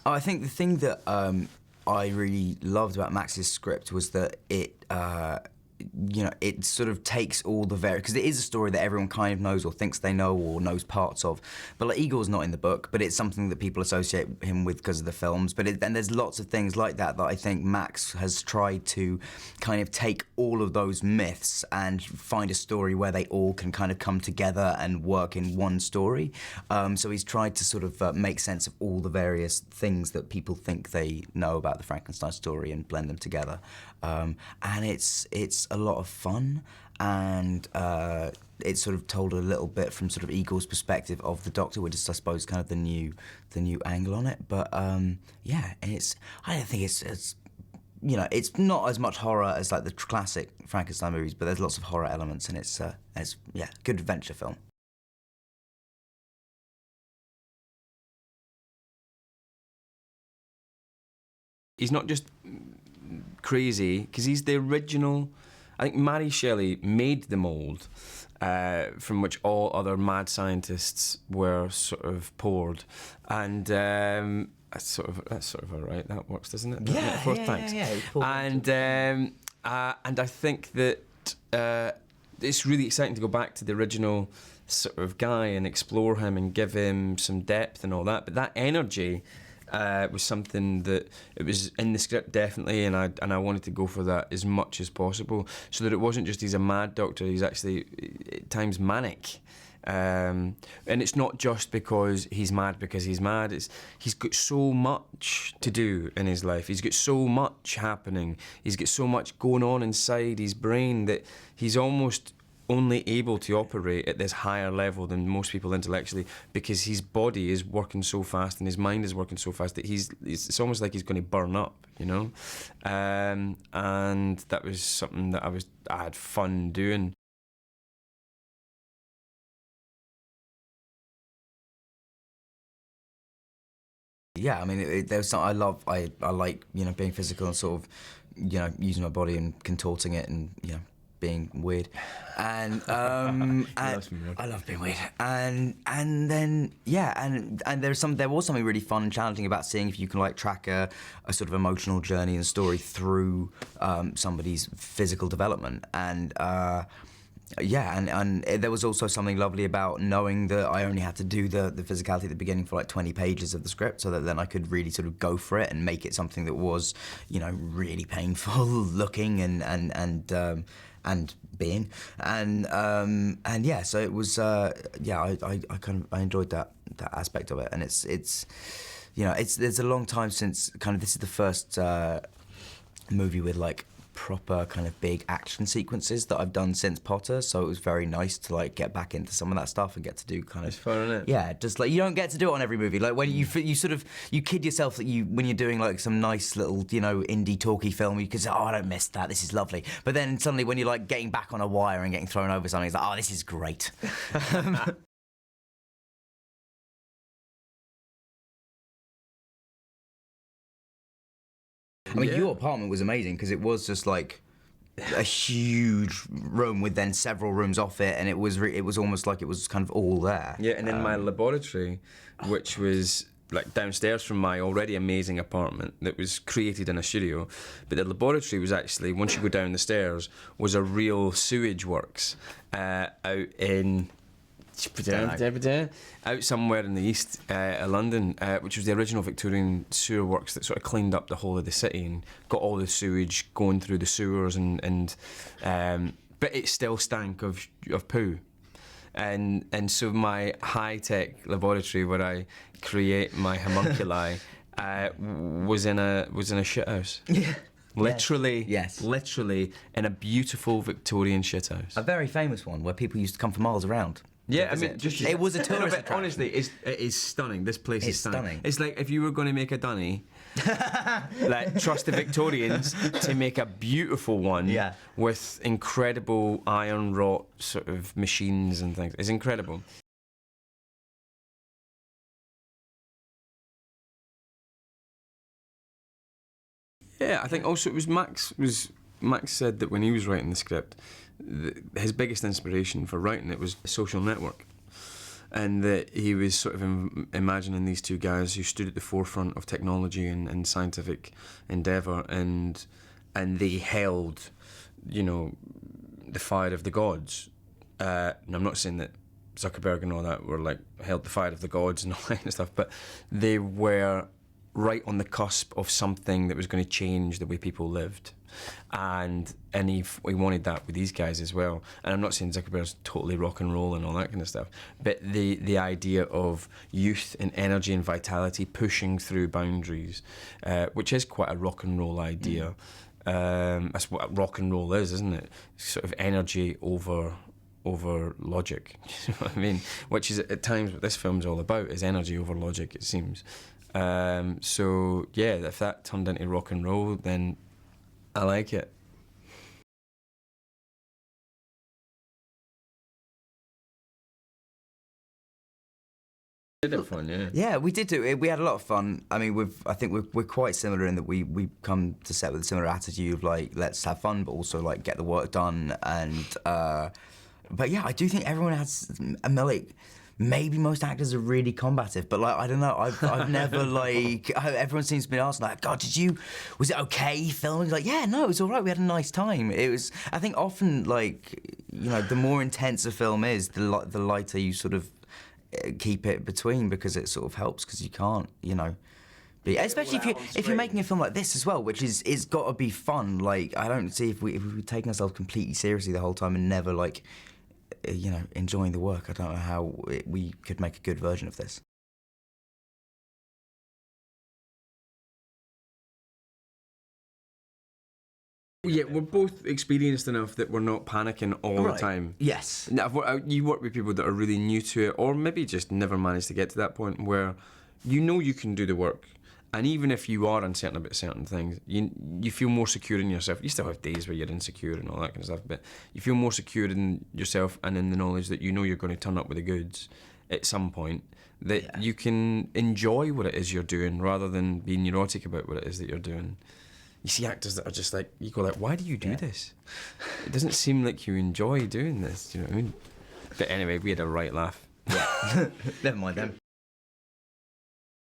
Oh, I think the thing that I really loved about Max's script was that it, it sort of takes all the various, because it is a story that everyone kind of knows or thinks they know or knows parts of. But like Igor's not in the book, but it's something that people associate him with because of the films. And there's lots of things like that I think Max has tried to kind of take all of those myths and find a story where they all can kind of come together and work in one story. So he's tried to sort of make sense of all the various things that people think they know about the Frankenstein story and blend them together. And it's a lot of fun, and it's sort of told a little bit from sort of Igor's perspective of the Doctor, which is, I suppose, kind of the new angle on it. But I don't think it's not as much horror as like the classic Frankenstein movies, but there's lots of horror elements, and it's good adventure film. He's not just crazy, because he's the original. I think Mary Shelley made the mould from which all other mad scientists were sort of poured, and that's sort of all right. That works, doesn't it? Thanks. And I think that it's really exciting to go back to the original sort of guy and explore him and give him some depth and all that. But that energy was something that it was in the script, definitely, and I wanted to go for that as much as possible, so that it wasn't just he's a mad doctor, he's actually at times manic. And it's not just because he's mad because he's mad, he's got so much to do in his life, he's got so much happening, he's got so much going on inside his brain that he's almost only able to operate at this higher level than most people intellectually, because his body is working so fast and his mind is working so fast that it's almost like he's going to burn up, you know. And that was something that I had fun doing. Yeah, I mean, there's something I like, being physical and sort of, using my body and contorting it and, being weird, and I love being weird, and then there was something really fun and challenging about seeing if you can like track a sort of emotional journey and story through somebody's physical development, and there was also something lovely about knowing that I only had to do the physicality at the beginning for like 20 pages of the script, so that then I could really sort of go for it and make it something that was, really painful looking and being, so it was, I enjoyed that aspect of it, and it's a long time since kind of this is the first movie with like proper kind of big action sequences that I've done since Potter, so it was very nice to like get back into some of that stuff and get to do kind of. It's fun, isn't it? Yeah, just like you don't get to do it on every movie. Like when you sort of kid yourself that when you're doing like some nice little indie talky film, you can say, oh, I don't miss that. This is lovely. But then suddenly when you're like getting back on a wire and getting thrown over something, it's like, oh, this is great. I mean, your apartment was amazing because it was just like a huge room with then several rooms off it, and it was almost like it was kind of all there. Yeah, and then my laboratory, which was like downstairs from my already amazing apartment that was created in a studio, but the laboratory was actually, once you go down the stairs, was a real sewage works out in... out somewhere in the east of London, which was the original Victorian sewer works that sort of cleaned up the whole of the city and got all the sewage going through the sewers, but it still stank of poo. And so my high-tech laboratory where I create my homunculi was in a shithouse. Yeah. Literally, yes. Literally in a beautiful Victorian shithouse. A very famous one where people used to come for miles around. Yeah, I mean, it was a tourist attraction. Honestly, it is stunning. This place is stunning. It's like if you were going to make a dunny, like trust the Victorians to make a beautiful one, with incredible iron wrought sort of machines and things. It's incredible. Yeah, I think also it was Max said that when he was writing the script, his biggest inspiration for writing it was Social Network. and that he was sort of imagining these two guys who stood at the forefront of technology and scientific endeavour, and they held, you know, the fire of the gods. And I'm not saying that Zuckerberg and all that were like held the fire of the gods and all that kind of stuff, but they were right on the cusp of something that was going to change the way people lived. And he wanted that with these guys as well. And I'm not saying Zuckerberg's totally rock and roll and all that kind of stuff, but the idea of youth and energy and vitality pushing through boundaries, which is quite a rock and roll idea. That's what rock and roll is, isn't it? Sort of energy over logic. You know what I mean? Which is at times what this film's all about, is energy over logic, it seems. So yeah, if that turned into rock and roll, then I like it. Did it fun, yeah. Yeah, we did do it. We had a lot of fun. I mean, I think we're quite similar in that we come to set with a similar attitude of like, let's have fun, but also like get the work done. And but yeah, I do think everyone has maybe most actors are really combative, but like I don't know, I've never like everyone seems to be asking like, God, was it okay filming? Like, yeah, no, it was all right. We had a nice time. It was. I think often like, you know, the more intense a film is, the lighter you sort of keep it between, because it sort of helps, because you can't, you know. Especially if you're making a film like this as well, which is, it's got to be fun. Like, I don't see if we were taking ourselves completely seriously the whole time and never like, you know, enjoying the work. I don't know how we could make a good version of this. Yeah, we're both experienced enough that we're not panicking all the time. Yes. Now, you work with people that are really new to it, or maybe just never managed to get to that point where you know you can do the work. And even if you are uncertain about certain things, you feel more secure in yourself. You still have days where you're insecure and all that kind of stuff, but you feel more secure in yourself and in the knowledge that you know you're going to turn up with the goods at some point, that you can enjoy what it is you're doing rather than being neurotic about what it is that you're doing. You see actors that are just like, you go like, why do you do this? It doesn't seem like you enjoy doing this, do you know what I mean? But anyway, we had a right laugh. Yeah. Never mind them.